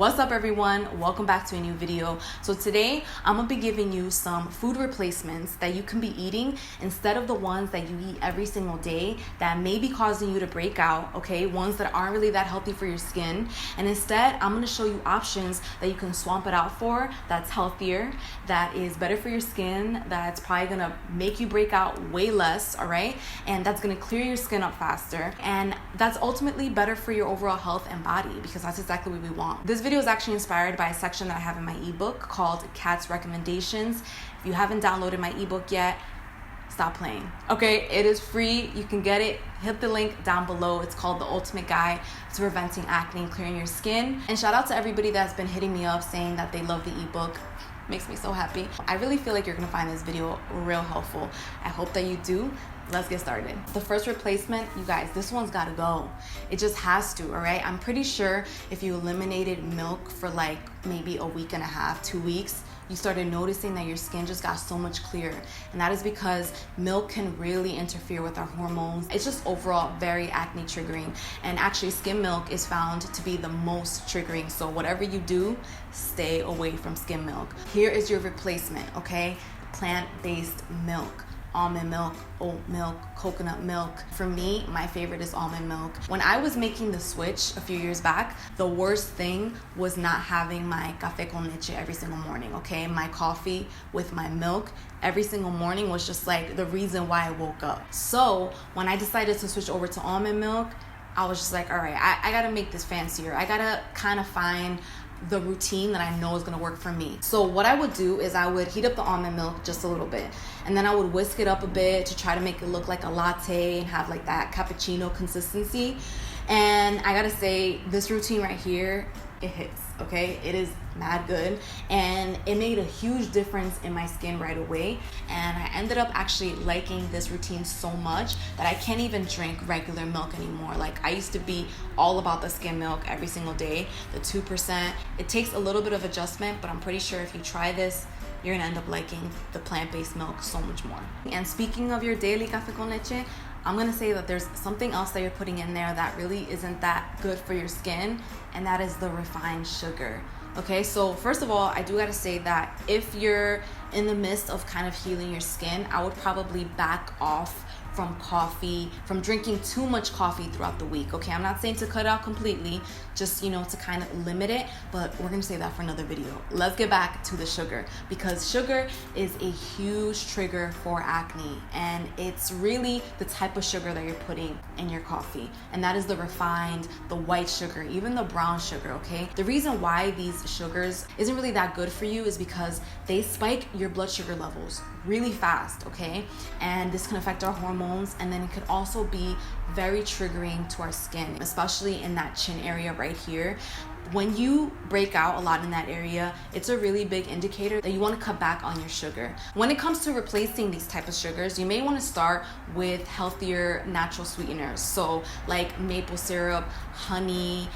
What's up everyone? Welcome back to a new video. So today I'm gonna be giving you some food replacements that you can be eating instead of the ones that you eat every single day that may be causing you to break out, okay? Ones that aren't really that healthy for your skin. And instead, I'm gonna show you options that you can swap it out for that's healthier, that is better for your skin, that's probably gonna make you break out way less, all right? And that's gonna clear your skin up faster. And that's ultimately better for your overall health and body because that's exactly what we want. This video is actually inspired by a section that I have in my ebook called Kat's Recommendations. If you haven't downloaded my ebook yet, stop playing. Okay, it is free. You can get it. Hit the link down below. It's called The Ultimate Guide to Preventing Acne and Clearing Your Skin. And shout out to everybody that's been hitting me up saying that they love the ebook. Makes me so happy. I really feel like you're gonna find this video real helpful. I hope that you do. Let's get started. The first replacement, you guys, this one's gotta go. It just has to, all right? I'm pretty sure if you eliminated milk for like maybe a week and a half, 2 weeks, you started noticing that your skin just got so much clearer. And that is because milk can really interfere with our hormones. It's just overall very acne triggering. And actually skim milk is found to be the most triggering. So whatever you do, stay away from skim milk. Here is your replacement, okay? Plant-based milk. Almond milk, oat milk, coconut milk. For me, my favorite is almond milk. When I was making the switch a few years back, the worst thing was not having my café con leche every single morning, okay? My coffee with my milk every single morning was just like the reason why I woke up. So when I decided to switch over to almond milk, I was just like, all right, I gotta make this fancier. I gotta kind of find the routine that I know is gonna work for me. So what I would do is I would heat up the almond milk just a little bit, and then I would whisk it up a bit to try to make it look like a latte and have like that cappuccino consistency. And I gotta say, this routine right here, it hits, okay? It is mad good, and it made a huge difference in my skin right away. And I ended up actually liking this routine so much that I can't even drink regular milk anymore. Like I used to be all about the skim milk every single day, the 2%. It takes a little bit of adjustment, but I'm pretty sure if you try this, you're gonna end up liking the plant-based milk so much more. And speaking of your daily café con leche, I'm gonna say that there's something else that you're putting in there that really isn't that good for your skin, and that is the refined sugar. Okay, so first of all, I do gotta say that if you're in the midst of kind of healing your skin, I would probably back off from coffee, from drinking too much coffee throughout the week. Okay, I'm not saying to cut it out completely, just, to kind of limit it, but we're gonna save that for another video. Let's get back to the sugar, because sugar is a huge trigger for acne, and it's really the type of sugar that you're putting in your coffee, and that is the refined, the white sugar, even the brown sugar, okay? The reason why these sugars isn't really that good for you is because they spike your blood sugar levels really fast, okay? And this can affect our hormones, and then it could also be very triggering to our skin, especially in that chin area right here. When you break out a lot in that area, it's a really big indicator that you want to cut back on your sugar. When it comes to replacing these type of sugars, you may want to start with healthier natural sweeteners. So like maple syrup, honey,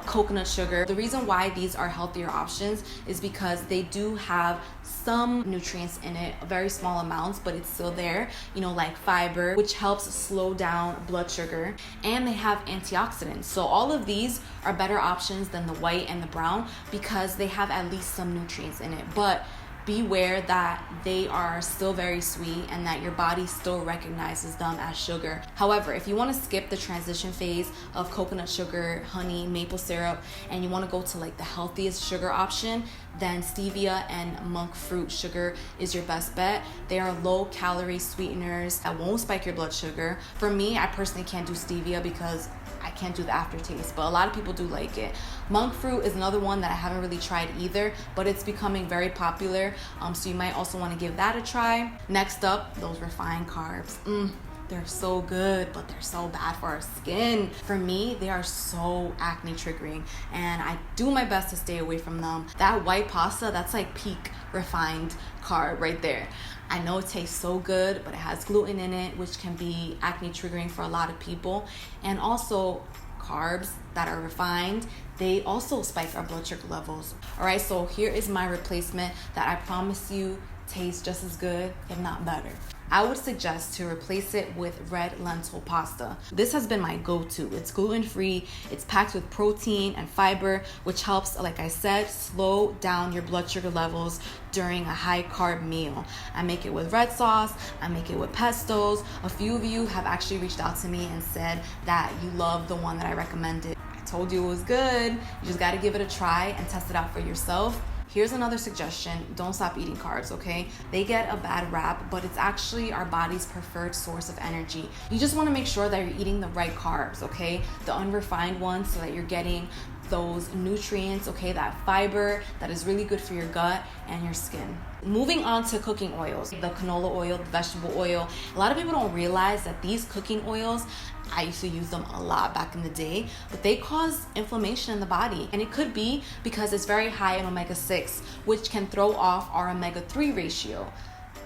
coconut sugar. The reason why these are healthier options is because they do have some nutrients in it, very small amounts, but it's still there, like fiber, which helps slow down blood sugar, and they have antioxidants. So all of these are better options than the white and the brown because they have at least some nutrients in it. But beware that they are still very sweet and that your body still recognizes them as sugar. However, if you want to skip the transition phase of coconut sugar, honey, maple syrup, and you want to go to like the healthiest sugar option, then stevia and monk fruit sugar is your best bet. They are low calorie sweeteners that won't spike your blood sugar. For me, I personally can't do stevia because I can't do the aftertaste, but a lot of people do like it. Monk fruit is another one that I haven't really tried either, but it's becoming very popular, so you might also want to give that a try. Next up, those refined carbs. They're so good, but they're so bad for our skin. For me, they are so acne triggering, and I do my best to stay away from them. That white pasta, that's like peak refined carb right there. I know it tastes so good, but it has gluten in it, which can be acne triggering for a lot of people. And also carbs that are refined, they also spike our blood sugar levels. All right, so here is my replacement that I promise you tastes just as good, if not better. I would suggest to replace it with red lentil pasta. This has been my go-to. It's gluten-free, it's packed with protein and fiber, which helps, like I said, slow down your blood sugar levels during a high-carb meal. I make it with red sauce, I make it with pestos. A few of you have actually reached out to me and said that you love the one that I recommended. I told you it was good. You just gotta give it a try and test it out for yourself. Here's another suggestion. Don't stop eating carbs, okay? They get a bad rap, but it's actually our body's preferred source of energy. You just wanna make sure that you're eating the right carbs, okay? The unrefined ones, so that you're getting those nutrients, okay? That fiber that is really good for your gut and your skin. Moving on to cooking oils, the canola oil, the vegetable oil. A lot of people don't realize that these cooking oils, I used to use them a lot back in the day, but they cause inflammation in the body. And it could be because it's very high in omega-6, which can throw off our omega-3 ratio.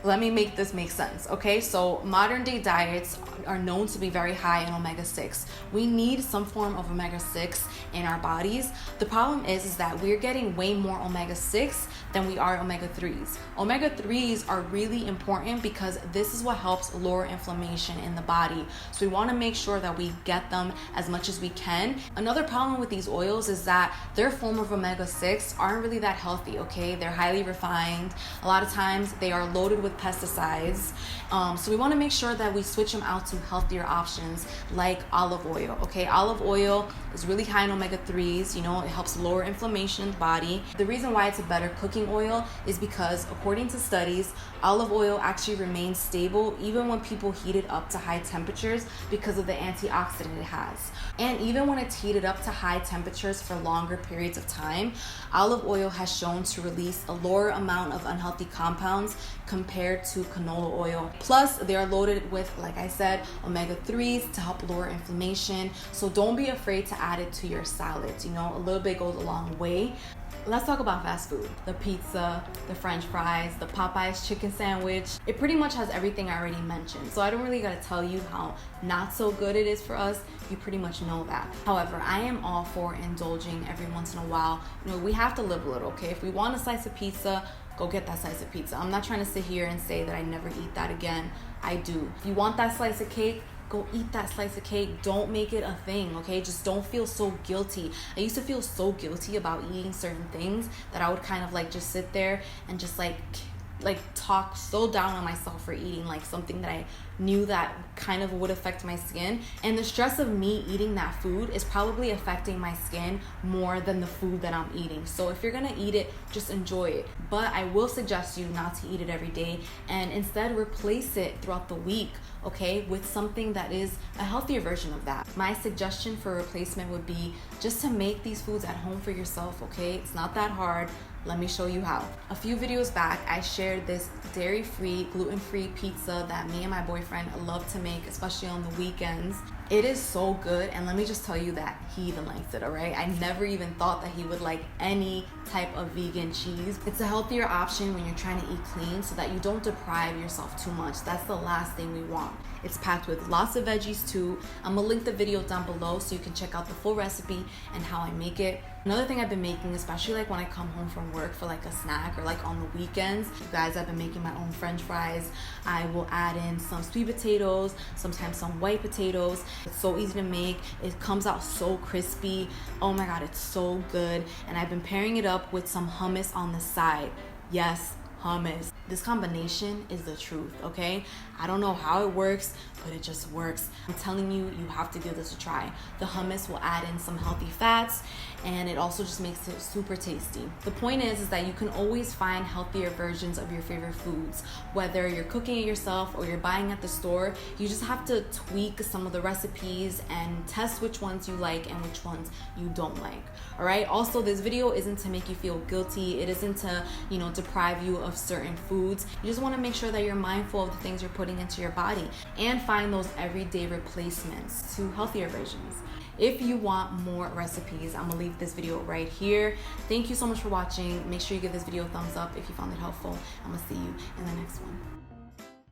Let me make this make sense, okay? So modern day diets are known to be very high in omega-6. We need some form of omega-6 in our bodies. The problem is that we're getting way more omega-6 than we are omega-3s. Omega-3s are really important because this is what helps lower inflammation in the body. So we wanna make sure that we get them as much as we can. Another problem with these oils is that their form of omega-6 aren't really that healthy, okay? They're highly refined. A lot of times they are loaded with pesticides. So we want to make sure that we switch them out to healthier options like olive oil, okay? Olive oil is really high in omega-3s, you know, it helps lower inflammation in the body. The reason why it's a better cooking oil is because according to studies, olive oil actually remains stable even when people heat it up to high temperatures because of the antioxidant it has. And even when it's heated up to high temperatures for longer periods of time, olive oil has shown to release a lower amount of unhealthy compounds compared to canola oil. Plus, they are loaded with, like I said, omega-3s to help lower inflammation. So don't be afraid to add it to your salads. You know, a little bit goes a long way. Let's talk about fast food. The pizza, the French fries, the Popeyes chicken sandwich. It pretty much has everything I already mentioned. So I don't really gotta tell you how not so good it is for us. You pretty much know that. However, I am all for indulging every once in a while. You know, we have to live a little, okay? If we want a slice of pizza, go get that slice of pizza. I'm not trying to sit here and say that I never eat that again. I do. If you want that slice of cake, go eat that slice of cake. Don't make it a thing, okay? Just don't feel so guilty. I used to feel so guilty about eating certain things that I would kind of like just sit there and just like talk so down on myself for eating like something that I knew that kind of would affect my skin. And the stress of me eating that food is probably affecting my skin more than the food that I'm eating. So if you're gonna eat it, just enjoy it. But I will suggest you not to eat it every day and instead replace it throughout the week, okay, with something that is a healthier version of that. My suggestion for replacement would be just to make these foods at home for yourself, okay? It's not that hard. Let me show you how. A few videos back, I shared this dairy-free, gluten-free pizza that me and my boyfriend love to make, especially on the weekends. It is so good, and let me just tell you that he even likes it, all right? I never even thought that he would like any type of vegan cheese. It's a healthier option when you're trying to eat clean so that you don't deprive yourself too much. That's the last thing we want. It's packed with lots of veggies too. I'm gonna link the video down below so you can check out the full recipe and how I make it. Another thing I've been making, especially like when I come home from work for like a snack or like on the weekends, you guys, I've been making my own French fries. I will add in some sweet potatoes, sometimes some white potatoes. It's so easy to make. It comes out so crispy. Oh my God, it's so good. And I've been pairing it up with some hummus on the side. Yes, hummus. This combination is the truth, okay? I don't know how it works, but it just works. I'm telling you, you have to give this a try. The hummus will add in some healthy fats, and it also just makes it super tasty. The point is that you can always find healthier versions of your favorite foods. Whether you're cooking it yourself or you're buying at the store, you just have to tweak some of the recipes and test which ones you like and which ones you don't like, all right? Also, this video isn't to make you feel guilty. It isn't to, you know, deprive you of certain foods. You just wanna make sure that you're mindful of the things you're putting into your body and find those everyday replacements to healthier versions. If you want more recipes, I'm gonna leave this video right here. Thank you so much for watching. Make sure you give this video a thumbs up if you found it helpful. I'm gonna see you in the next one.